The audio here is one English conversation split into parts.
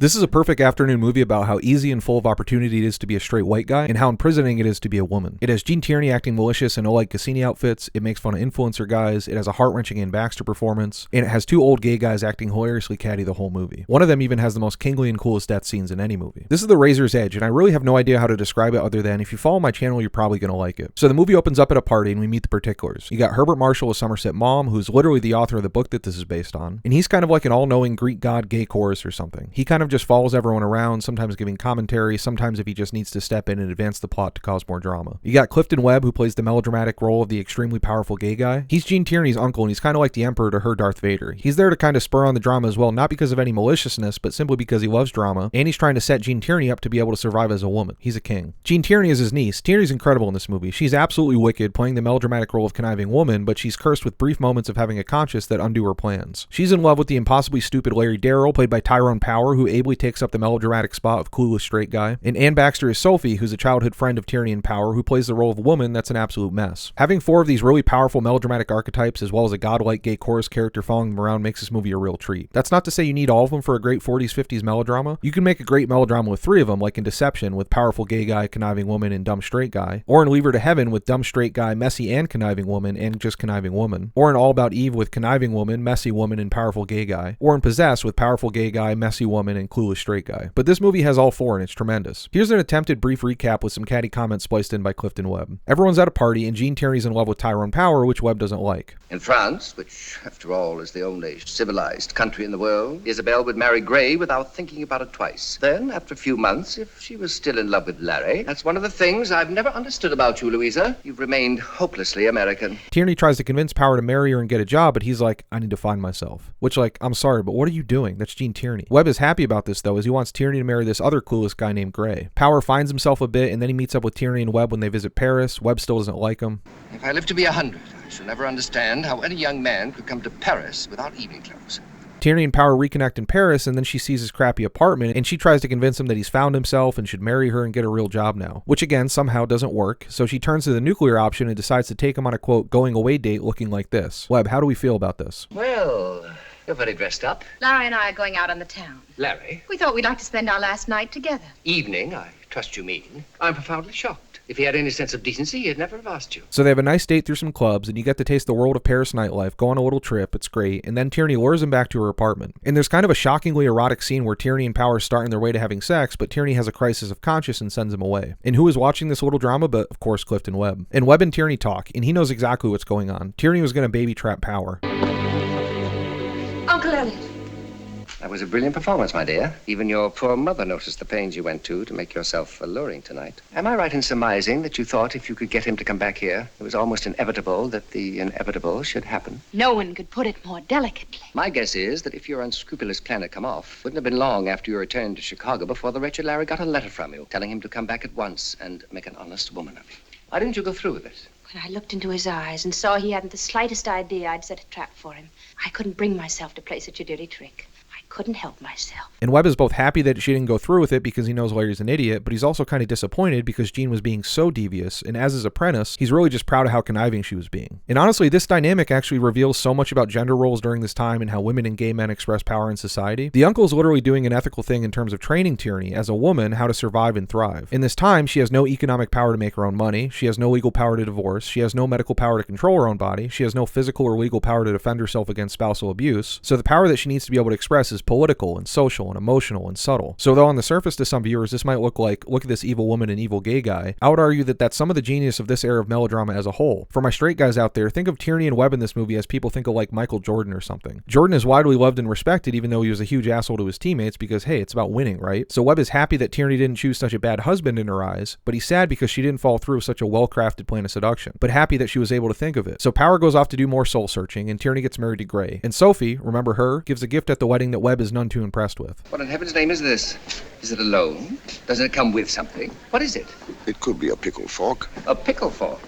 This is a perfect afternoon movie about how easy and full of opportunity it is to be a straight white guy, and how imprisoning it is to be a woman. It has Gene Tierney acting malicious in Oleg Cassini outfits, it makes fun of influencer guys, it has a heart-wrenching Ann Baxter performance, and it has two old gay guys acting hilariously catty the whole movie. One of them even has the most kingly and coolest death scenes in any movie. This is The Razor's Edge, and I really have no idea how to describe it other than if you follow my channel, you're probably gonna like it. So the movie opens up at a party and we meet the particulars. You got Herbert Marshall, a Somerset mom, who's literally the author of the book that this is based on, and he's kind of like an all-knowing Greek god gay chorus or something. He kind of just follows everyone around, sometimes giving commentary, sometimes if he just needs to step in and advance the plot to cause more drama. You got Clifton Webb, who plays the melodramatic role of the extremely powerful gay guy. He's Gene Tierney's uncle, and he's kind of like the Emperor to her Darth Vader. He's there to kind of spur on the drama as well, not because of any maliciousness, but simply because he loves drama, and he's trying to set Gene Tierney up to be able to survive as a woman. He's a king. Gene Tierney is his niece. Tierney's incredible in this movie. She's absolutely wicked, playing the melodramatic role of conniving woman, but she's cursed with brief moments of having a conscience that undo her plans. She's in love with the impossibly stupid Larry Darrell, played by Tyrone Power, who ably takes up the melodramatic spot of clueless straight guy. And Ann Baxter is Sophie, who's a childhood friend of Tierney and Power, who plays the role of a woman that's an absolute mess. Having four of these really powerful melodramatic archetypes as well as a godlike gay chorus character following them around makes this movie a real treat. That's not to say you need all of them for a great 40s, 50s melodrama. You can make a great melodrama with three of them, like in Deception with powerful gay guy, conniving woman, and dumb straight guy. Or in Leave Her to Heaven with dumb straight guy, messy and conniving woman, and just conniving woman. Or in All About Eve with conniving woman, messy woman, and powerful gay guy. Or in Possessed with powerful gay guy, messy woman, and clueless straight guy. But this movie has all four and it's tremendous. Here's an attempted brief recap with some catty comments spliced in by Clifton Webb. Everyone's at a party and Gene Tierney's in love with Tyrone Power, which Webb doesn't like. In France, which after all is the only civilized country in the world, Isabel would marry Gray without thinking about it twice. Then, after a few months, if she was still in love with Larry, that's one of the things I've never understood about you, Louisa. You've remained hopelessly American. Tierney tries to convince Power to marry her and get a job, but he's like, I need to find myself. Which, like, I'm sorry, but what are you doing? That's Gene Tierney. Webb is happy about this, though, as he wants Tierney to marry this other clueless guy named Gray. Power finds himself a bit, and then he meets up with Tierney and Webb when they visit Paris. Webb still doesn't like him. If I live to be 100, I shall never understand how any young man could come to Paris without evening clothes. Tierney and Power reconnect in Paris, and then she sees his crappy apartment, and she tries to convince him that he's found himself and should marry her and get a real job now. Which again, somehow doesn't work, so she turns to the nuclear option and decides to take him on a quote, going away date looking like this. Webb, how do we feel about this? Well, you're very dressed up. Larry and I are going out on the town. Larry? We thought we'd like to spend our last night together. Evening, I trust you mean. I'm profoundly shocked. If he had any sense of decency, he'd never have asked you. So they have a nice date through some clubs, and you get to taste the world of Paris nightlife, go on a little trip, it's great, and then Tierney lures him back to her apartment. And there's kind of a shockingly erotic scene where Tierney and Power start on their way to having sex, but Tierney has a crisis of conscience and sends him away. And who is watching this little drama but, of course, Clifton Webb. And Webb and Tierney talk, and he knows exactly what's going on. Tierney was going to baby trap Power. Uncle Elliot. That was a brilliant performance, my dear. Even your poor mother noticed the pains you went to make yourself alluring tonight. Am I right in surmising that you thought if you could get him to come back here, it was almost inevitable that the inevitable should happen? No one could put it more delicately. My guess is that if your unscrupulous plan had come off, wouldn't have been long after your return to Chicago before the wretched Larry got a letter from you, telling him to come back at once and make an honest woman of you. Why didn't you go through with it? When I looked into his eyes and saw he hadn't the slightest idea I'd set a trap for him, I couldn't bring myself to play such a dirty trick. Couldn't help myself. And Webb is both happy that she didn't go through with it because he knows Larry's an idiot, but he's also kind of disappointed because Gene was being so devious, and as his apprentice, he's really just proud of how conniving she was being. And honestly, this dynamic actually reveals so much about gender roles during this time and how women and gay men express power in society. The uncle is literally doing an ethical thing in terms of training Tierney, as a woman, how to survive and thrive. In this time, she has no economic power to make her own money, she has no legal power to divorce, she has no medical power to control her own body, she has no physical or legal power to defend herself against spousal abuse, so the power that she needs to be able to express is political and social and emotional and subtle. So though on the surface to some viewers this might look like, look at this evil woman and evil gay guy, I would argue that that's some of the genius of this era of melodrama as a whole. For my straight guys out there, think of Tierney and Webb in this movie as people think of like Michael Jordan or something. Jordan is widely loved and respected even though he was a huge asshole to his teammates because hey, it's about winning, right? So Webb is happy that Tierney didn't choose such a bad husband in her eyes, but he's sad because she didn't follow through with such a well-crafted plan of seduction, but happy that she was able to think of it. So Power goes off to do more soul searching and Tierney gets married to Gray. And Sophie, remember her, gives a gift at the wedding that Webb is none too impressed with. What in heaven's name is this? Is it a loan? Does it come with something? What is it? It could be a pickle fork. A pickle fork?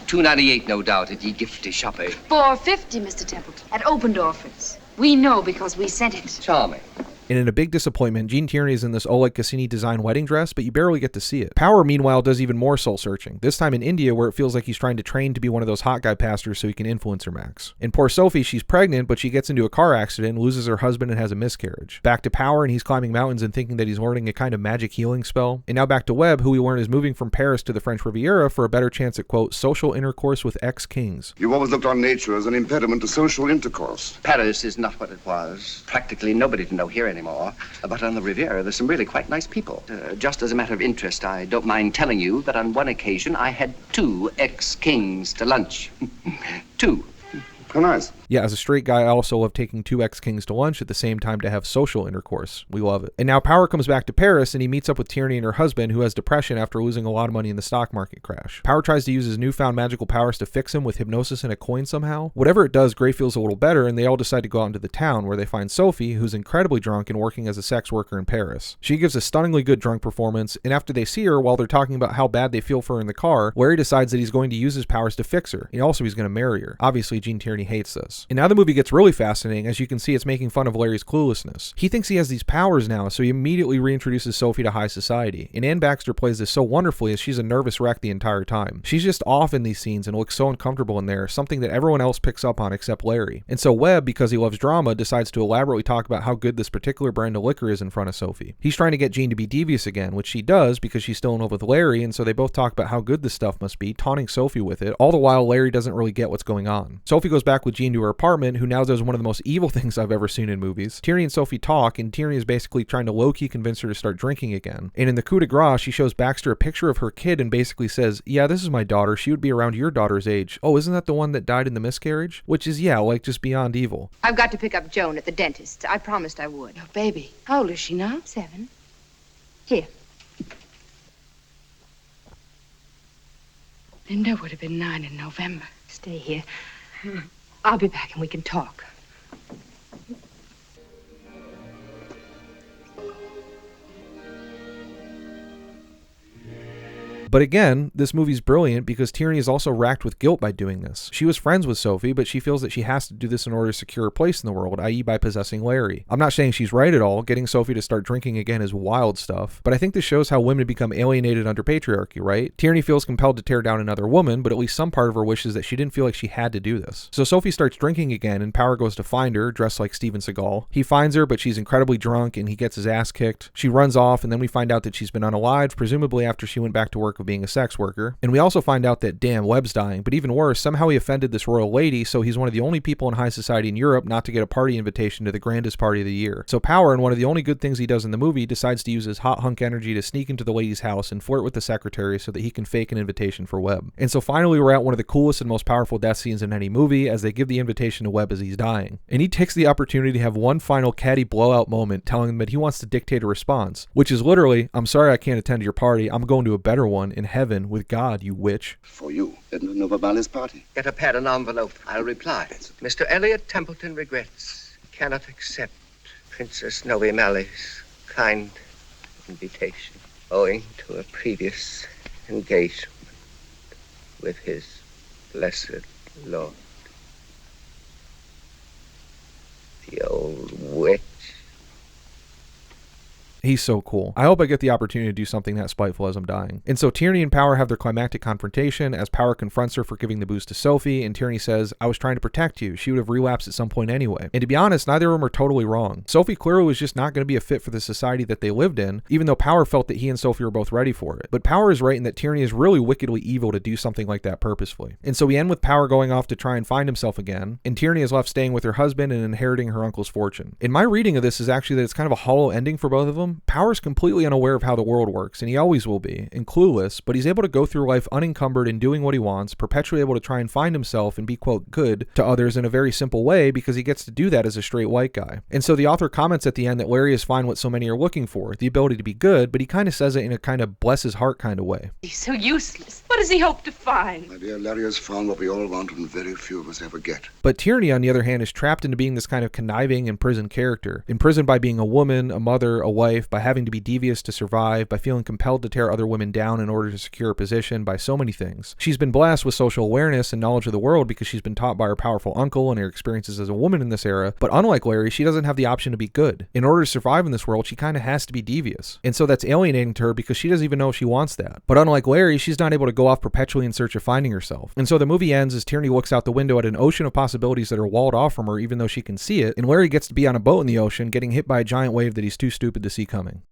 $2.98, no doubt, at ye gifty shoppe. $4.50, Mr. Templeton, at Open Door Fritz. We know because we sent it. Charming. And in a big disappointment, Gene Tierney is in this Oleg Cassini design wedding dress, but you barely get to see it. Power, meanwhile, does even more soul-searching, this time in India, where it feels like he's trying to train to be one of those hot guy pastors so he can influence her max. And poor Sophie, she's pregnant, but she gets into a car accident, loses her husband, and has a miscarriage. Back to Power, and he's climbing mountains and thinking that he's learning a kind of magic healing spell. And now back to Webb, who we learn is moving from Paris to the French Riviera for a better chance at, quote, social intercourse with ex-kings. You've always looked on nature as an impediment to social intercourse. Paris is not what it was. Practically nobody to know here anymore. But on the Riviera, there's some really quite nice people. Just as a matter of interest, I don't mind telling you that on one occasion I had 2 ex-kings to lunch. 2. How nice. Yeah, as a straight guy, I also love taking 2 ex-kings to lunch at the same time to have social intercourse. We love it. And now Power comes back to Paris, and he meets up with Tierney and her husband, who has depression after losing a lot of money in the stock market crash. Power tries to use his newfound magical powers to fix him with hypnosis and a coin somehow. Whatever it does, Gray feels a little better, and they all decide to go out into the town, where they find Sophie, who's incredibly drunk and working as a sex worker in Paris. She gives a stunningly good drunk performance, and after they see her, while they're talking about how bad they feel for her in the car, Larry decides that he's going to use his powers to fix her, and also he's going to marry her. Obviously, Gene Tierney hates this. And now the movie gets really fascinating. As you can see, it's making fun of Larry's cluelessness. He thinks he has these powers now, so he immediately reintroduces Sophie to high society. And Ann Baxter plays this so wonderfully as she's a nervous wreck the entire time. She's just off in these scenes and looks so uncomfortable in there, something that everyone else picks up on except Larry. And so Webb, because he loves drama, decides to elaborately talk about how good this particular brand of liquor is in front of Sophie. He's trying to get Jean to be devious again, which she does because she's still in love with Larry, and so they both talk about how good this stuff must be, taunting Sophie with it, all the while Larry doesn't really get what's going on. Sophie goes back with Jean to her apartment, who now does one of the most evil things I've ever seen in movies. Tierney and Sophie talk, and Tierney is basically trying to low-key convince her to start drinking again. And in the coup de grace, she shows Baxter a picture of her kid and basically says, yeah, this is my daughter. She would be around your daughter's age. Oh, isn't that the one that died in the miscarriage? Which is, yeah, like just beyond evil. I've got to pick up Joan at the dentist's. I promised I would. Oh, baby, how old is she now? 7. Here. Linda would have been 9 in November. Stay here. I'll be back and we can talk. But again, this movie's brilliant because Tierney is also racked with guilt by doing this. She was friends with Sophie, but she feels that she has to do this in order to secure her place in the world, i.e. by possessing Larry. I'm not saying she's right at all. Getting Sophie to start drinking again is wild stuff, but I think this shows how women become alienated under patriarchy, right? Tierney feels compelled to tear down another woman, but at least some part of her wishes that she didn't feel like she had to do this. So Sophie starts drinking again, and Power goes to find her, dressed like Steven Seagal. He finds her, but she's incredibly drunk, and he gets his ass kicked. She runs off, and then we find out that she's been unalived, presumably after she went back to work of being a sex worker. And we also find out that, damn, Webb's dying, but even worse, somehow he offended this royal lady, so he's one of the only people in high society in Europe not to get a party invitation to the grandest party of the year. So Power, in one of the only good things he does in the movie, decides to use his hot hunk energy to sneak into the lady's house and flirt with the secretary so that he can fake an invitation for Webb. And so finally we're at one of the coolest and most powerful death scenes in any movie, as they give the invitation to Webb as he's dying. And he takes the opportunity to have one final catty blowout moment, telling them that he wants to dictate a response, which is literally, I'm sorry I can't attend your party, I'm going to a better one in heaven with God, you witch. For you, at Nova Valley's party. Get a pad and envelope. I'll reply. Mr. Elliot Templeton regrets. Cannot accept Princess Novi Malley's kind invitation owing to a previous engagement with his blessed Lord. The old witch. He's so cool. I hope I get the opportunity to do something that spiteful as I'm dying. And so Tierney and Power have their climactic confrontation as Power confronts her for giving the booze to Sophie, and Tierney says, I was trying to protect you. She would have relapsed at some point anyway. And to be honest, neither of them are totally wrong. Sophie clearly was just not going to be a fit for the society that they lived in, even though Power felt that he and Sophie were both ready for it. But Power is right in that Tierney is really wickedly evil to do something like that purposefully. And so we end with Power going off to try and find himself again, and Tierney is left staying with her husband and inheriting her uncle's fortune. And my reading of this is actually that it's kind of a hollow ending for both of them. Power's completely unaware of how the world works, and he always will be, and clueless, but he's able to go through life unencumbered and doing what he wants, perpetually able to try and find himself and be, quote, good to others in a very simple way because he gets to do that as a straight white guy. And so the author comments at the end that Larry is fine what so many are looking for, the ability to be good, but he kind of says it in a kind of bless his heart kind of way. He's so useless. What What does he hope to find? My dear, Larry has found what we all want and very few of us ever get. But Tierney, on the other hand, is trapped into being this kind of conniving, imprisoned character. Imprisoned by being a woman, a mother, a wife, by having to be devious to survive, by feeling compelled to tear other women down in order to secure a position, by so many things. She's been blessed with social awareness and knowledge of the world because she's been taught by her powerful uncle and her experiences as a woman in this era, but unlike Larry, she doesn't have the option to be good. In order to survive in this world, she kind of has to be devious. And so that's alienating to her because she doesn't even know if she wants that. But unlike Larry, she's not able to go off perpetually in search of finding herself. And so the movie ends as Tierney looks out the window at an ocean of possibilities that are walled off from her even though she can see it, and Larry gets to be on a boat in the ocean getting hit by a giant wave that he's too stupid to see coming.